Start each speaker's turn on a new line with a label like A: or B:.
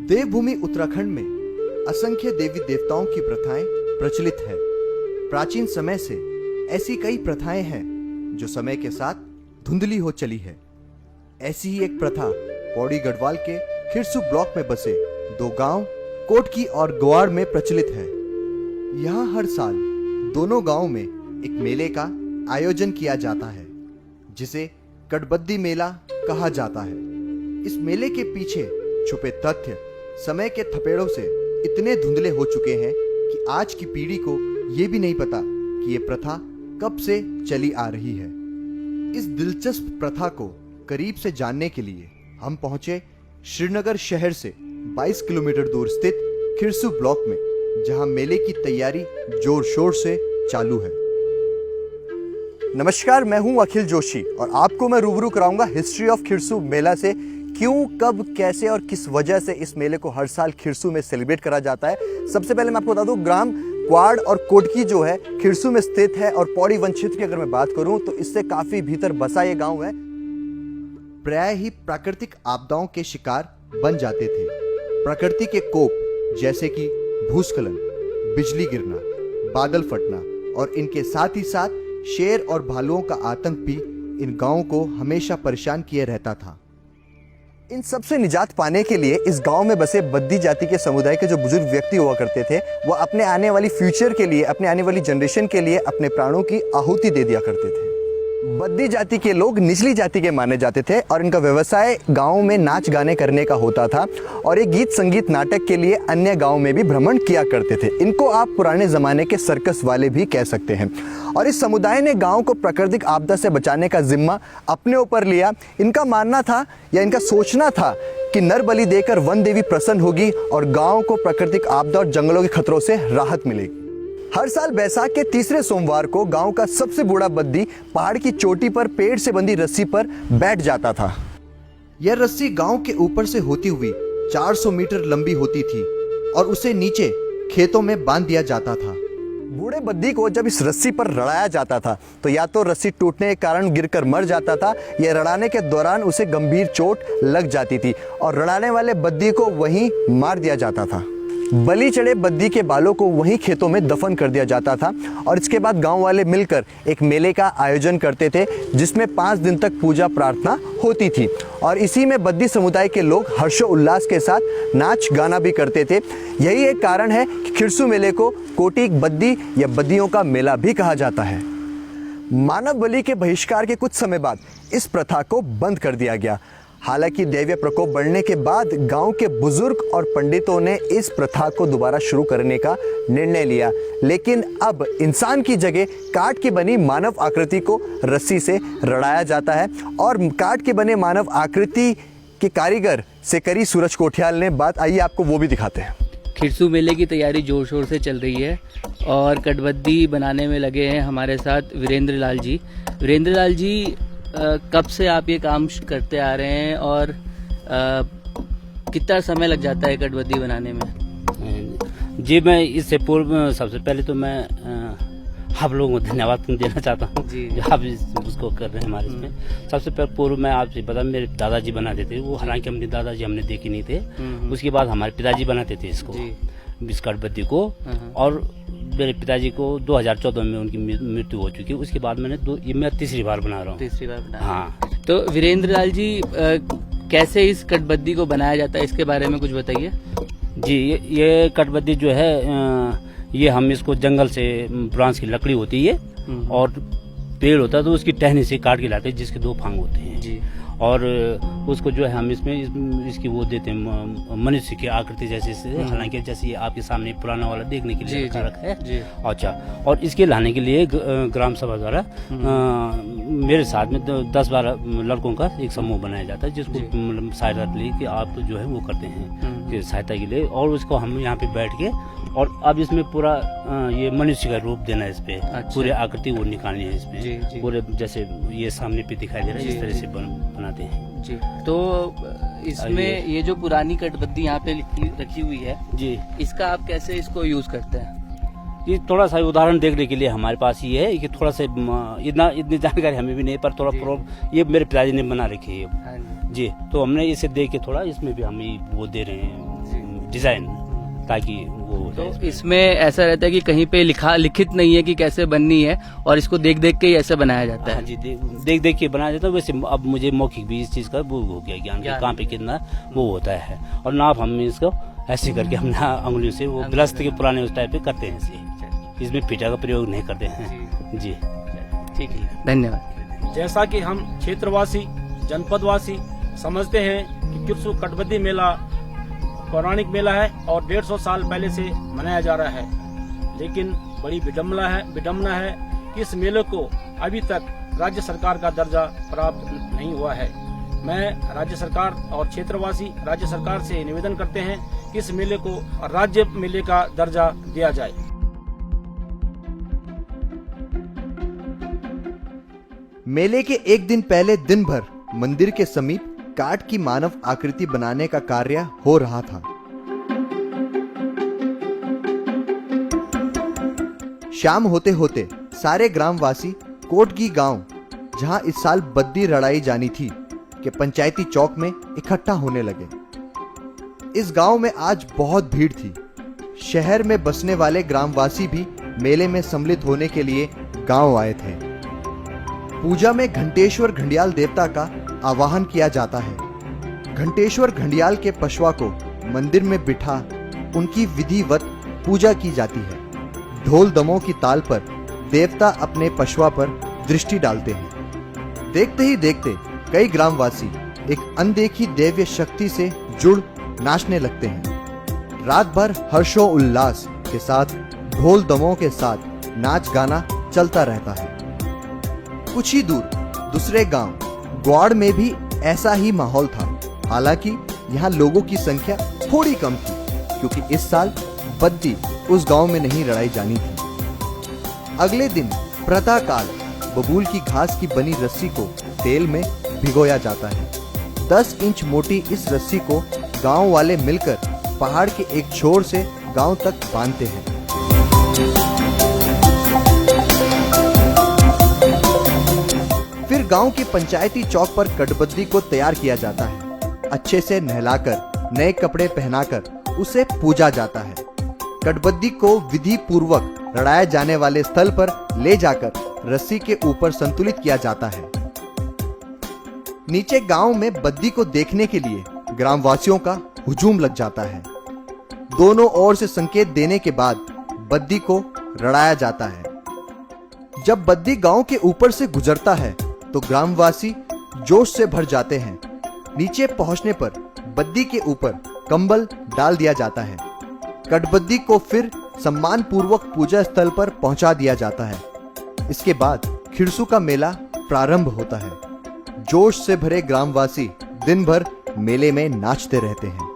A: देवभूमि उत्तराखंड में असंख्य देवी देवताओं की प्रथाएं प्रचलित है। प्राचीन समय से ऐसी कई प्रथाएं हैं जो समय के साथ धुंधली हो चली है। ऐसी ही एक प्रथा पौड़ी गढ़वाल के खिरसू ब्लॉक में बसे दो गांव कोटकी और ग्वाड़ में प्रचलित है। यहाँ हर साल दोनों गांवों में एक मेले का आयोजन किया जाता है जिसे कटबद्दी मेला कहा जाता है। इस मेले के पीछे छुपे तथ्य समय के थपेड़ों से इतने धुंधले हो चुके हैं कि आज की पीढ़ी को यह भी नहीं पता कि यह प्रथा कब से चली आ रही है। इस दिलचस्प प्रथा को करीब से जानने के लिए हम पहुंचे श्रीनगर शहर से 22 किलोमीटर दूर स्थित खिरसू ब्लॉक में, जहां मेले की तैयारी जोर शोर से चालू है। नमस्कार, मैं हूं अखिल जोशी और आपको मैं रूबरू कराऊंगा हिस्ट्री ऑफ खिरसू मेला से। क्यों, कब, कैसे और किस वजह से इस मेले को हर साल खिरसू में सेलिब्रेट करा जाता है। सबसे पहले मैं आपको बता दूं, ग्राम ग्वाड़ और कोटकी जो है खिरसू में स्थित है और पौड़ी वन क्षेत्र की अगर मैं बात करूं तो इससे काफी भीतर बसा ये गांव है। प्राय ही प्राकृतिक आपदाओं के शिकार बन जाते थे। प्रकृति के कोप जैसे कि भूस्खलन, बिजली गिरना, बादल फटना और इनके साथ ही साथ शेर और भालुओं का आतंक भी इन गांवों को हमेशा परेशान किए रहता था। इन सब से निजात पाने के लिए इस गांव में बसे बद्दी जाति के समुदाय के जो बुजुर्ग व्यक्ति हुआ करते थे, वो अपने आने वाली फ्यूचर के लिए, अपने आने वाली जनरेशन के लिए अपने प्राणों की आहुति दे दिया करते थे। बद्दी जाति के लोग निचली जाति के माने जाते थे और इनका व्यवसाय गांव में नाच गाने करने का होता था और ये गीत संगीत नाटक के लिए अन्य गांव में भी भ्रमण किया करते थे। इनको आप पुराने जमाने के सर्कस वाले भी कह सकते हैं। और इस समुदाय ने गांव को प्राकृतिक आपदा से बचाने का जिम्मा अपने ऊपर लिया। इनका मानना था या इनका सोचना था कि नर बलि देकर वन देवी प्रसन्न होगी और गांव को प्राकृतिक आपदा और जंगलों के खतरों से राहत मिलेगी। हर साल बैसाख के तीसरे सोमवार को गांव का सबसे बूढ़ा बद्दी पहाड़ की चोटी पर पेड़ से बंधी रस्सी पर बैठ जाता था। यह रस्सी गांव के ऊपर से होती हुई 400 मीटर लंबी होती थी और उसे नीचे खेतों में बांध दिया जाता था। बूढ़े बद्दी को जब इस रस्सी पर रड़ाया जाता था तो या तो रस्सी टूटने के कारण गिरकर मर जाता था या रड़ाने के दौरान उसे गंभीर चोट लग जाती थी और रड़ाने वाले बद्दी को वहीं मार दिया जाता था। बलि चढ़े बद्दी के बालों को वहीं खेतों में दफन कर दिया जाता था और इसके बाद गांव वाले मिलकर एक मेले का आयोजन करते थे जिसमें 5 दिन तक पूजा प्रार्थना होती थी और इसी में बद्दी समुदाय के लोग हर्षोल्लास के साथ नाच गाना भी करते थे। यही एक कारण है कि खिरसू मेले को कोटीक बद्दी या बद्दियों का मेला भी कहा जाता है। मानव बलि के बहिष्कार के कुछ समय बाद इस प्रथा को बंद कर दिया गया। हालांकि दैवीय प्रकोप बढ़ने के बाद गांव के बुजुर्ग और पंडितों ने इस प्रथा को दोबारा शुरू करने का निर्णय लिया, लेकिन अब इंसान की जगह काठ की बनी मानव आकृति को रस्सी से रड़ाया जाता है और काठ के बने मानव आकृति के कारीगर से करी सूरज कोठियाल ने बात। आइए आपको वो भी दिखाते हैं।
B: खिरसू मेले की तैयारी जोर शोर से चल रही है और कटबद्दी बनाने में लगे हैं हमारे साथ वीरेंद्र लाल जी। वीरेंद्र लाल जी, कब से आप ये काम करते आ रहे हैं और कितना समय लग जाता है कटबद्दी बनाने में?
C: जी, मैं इससे पूर्व सबसे पहले तो मैं आप लोगों को धन्यवाद देना चाहता हूँ जो आप उसको कर रहे हैं हमारे इसमें। सबसे पहले पूर्व मैं आपसे बता, मेरे दादाजी बनाते थे वो, हालांकि हमने दादाजी हमने देखे नहीं थे। उसके बाद हमारे पिताजी बनाते थे इसको, इस कटबद्दी को, और मेरे पिताजी को 2014 में उनकी मृत्यु हो चुकी है। उसके बाद ये मैं तीसरी बार बना रहा हूँ।
B: तीसरी बार बना।
C: हाँ।
B: तो वीरेंद्र लाल जी, कैसे इस कटबद्दी को बनाया जाता है, इसके बारे में कुछ बताइए।
C: जी, ये कटबद्दी जो है, ये हम इसको जंगल से बांस की लकड़ी होती है और पेड़ होता है तो उसकी टहनी से काट के लाते हैं जिसके 2 फांग होते हैं जी। और उसको जो है हम इसकी वो देते हैं मनुष्य की आकृति जैसे, हालांकि जैसे ये आपके सामने पुराना वाला देखने के लिए रखा है। अच्छा, और इसके लाने के लिए ग्राम सभा द्वारा मेरे साथ में 10-12 लड़कों का एक समूह बनाया जाता है जिसको मतलब सहायता लिए कि आप जो है वो करते हैं सहायता के लिए, और उसको हम यहाँ पे बैठ के और अब इसमें पूरा ये मनुष्य का रूप देना है, इस पे पूरे आकृति वो निकालनी है इसमें पूरे, जैसे ये सामने पे दिखाई दे रहा है इस तरह से बनाते हैं
B: जी। तो इसमें ये जो पुरानी कटबद्दी यहाँ पे रखी हुई है
C: जी,
B: इसका आप कैसे इसको यूज करते हैं?
C: ये थोड़ा सा उदाहरण देखने के लिए हमारे पास ये है कि थोड़ा सा इतनी जानकारी हमें भी नहीं, पर थोड़ा ये मेरे पिताजी ने बना रखी है जी, तो हमने इसे देख के थोड़ा इसमें भी हम वो दे रहे हैं डिजाइन, ताकि वो हो
B: तो
C: जाए।
B: इसमें ऐसा रहता है कि कहीं पे लिखित नहीं है कि कैसे बननी है, और इसको देख देख के ही ऐसे बनाया जाता
C: हाँ
B: है।
C: जी, देख देख के बनाया जाता है। वैसे अब मुझे मौखिक भी इस चीज का वो हो गया ज्ञान
B: ज्ञान।
C: कहाँ पे कितना वो होता है। और नाप हम इसको ऐसे करके हम अंगुलियों से वो गृहस्थ के पुराने उस टाइप पे करते हैं इसे। इसमें फीटा का प्रयोग नहीं करते हैं जी।
B: ठीक है, धन्यवाद।
D: जैसा कि हम क्षेत्रवासी जनपदवासी समझते हैं कि किरसू कटबद्दी मेला पौराणिक मेला है और 150 साल पहले से मनाया जा रहा है, लेकिन बड़ी विडम्बना है कि इस मेले को अभी तक राज्य सरकार का दर्जा प्राप्त नहीं हुआ है। मैं राज्य सरकार और क्षेत्रवासी राज्य सरकार से निवेदन करते हैं कि इस मेले को राज्य मेले का दर्जा दिया जाए।
A: मेले के एक दिन पहले दिन भर मंदिर के समीप काठ की मानव आकृति बनाने का कार्य हो रहा था। शाम होते होते सारे ग्रामवासी कोटगी गांव, जहां इस साल बद्दी लड़ाई जानी थी, के पंचायती चौक में इकट्ठा होने लगे। इस गांव में आज बहुत भीड़ थी। शहर में बसने वाले ग्रामवासी भी मेले में सम्मिलित होने के लिए गांव आए थे। पूजा में घंटेश्वर घंडियाल देवता का आवाहन किया जाता है। घंटेश्वर घंडियाल के पशुआ को मंदिर में बिठा उनकी विधिवत पूजा की जाती है। ढोल दमों की ताल पर देवता अपने पशुआ पर दृष्टि डालते हैं। देखते ही देखते कई ग्रामवासी एक अनदेखी दैवीय शक्ति से जुड़ नाचने लगते हैं। रात भर हर्षोल्लास के साथ ढोल दमों के साथ नाच गाना चलता रहता है। कुछ ही दूर दूसरे गांव ग्वाड़ में भी ऐसा ही माहौल था। हालांकि यहाँ लोगों की संख्या थोड़ी कम थी, क्योंकि इस साल बद्दी उस गांव में नहीं लड़ाई जानी थी। अगले दिन प्रातःकाल बबूल की घास की बनी रस्सी को तेल में भिगोया जाता है। 10 इंच मोटी इस रस्सी को गांव वाले मिलकर पहाड़ के एक छोर से गांव तक बांधते हैं। फिर गांव के पंचायती चौक पर कटबद्दी को तैयार किया जाता है। अच्छे से नहलाकर नए कपड़े पहनाकर उसे पूजा जाता है। कटबद्दी को विधि पूर्वक लड़ाए जाने वाले स्थल पर ले जाकर रस्सी के ऊपर संतुलित किया जाता है। नीचे गांव में बद्दी को देखने के लिए ग्रामवासियों का हुजूम लग जाता है। दोनों ओर से संकेत देने के बाद बद्दी को लड़ाया जाता है। जब बद्दी गांव के ऊपर से गुजरता है तो ग्रामवासी जोश से भर जाते हैं। नीचे पहुंचने पर बद्दी के ऊपर कंबल डाल दिया जाता है। कटबद्दी को फिर सम्मान पूर्वक पूजा स्थल पर पहुंचा दिया जाता है। इसके बाद खिरसू का मेला प्रारंभ होता है। जोश से भरे ग्रामवासी दिन भर मेले में नाचते रहते हैं।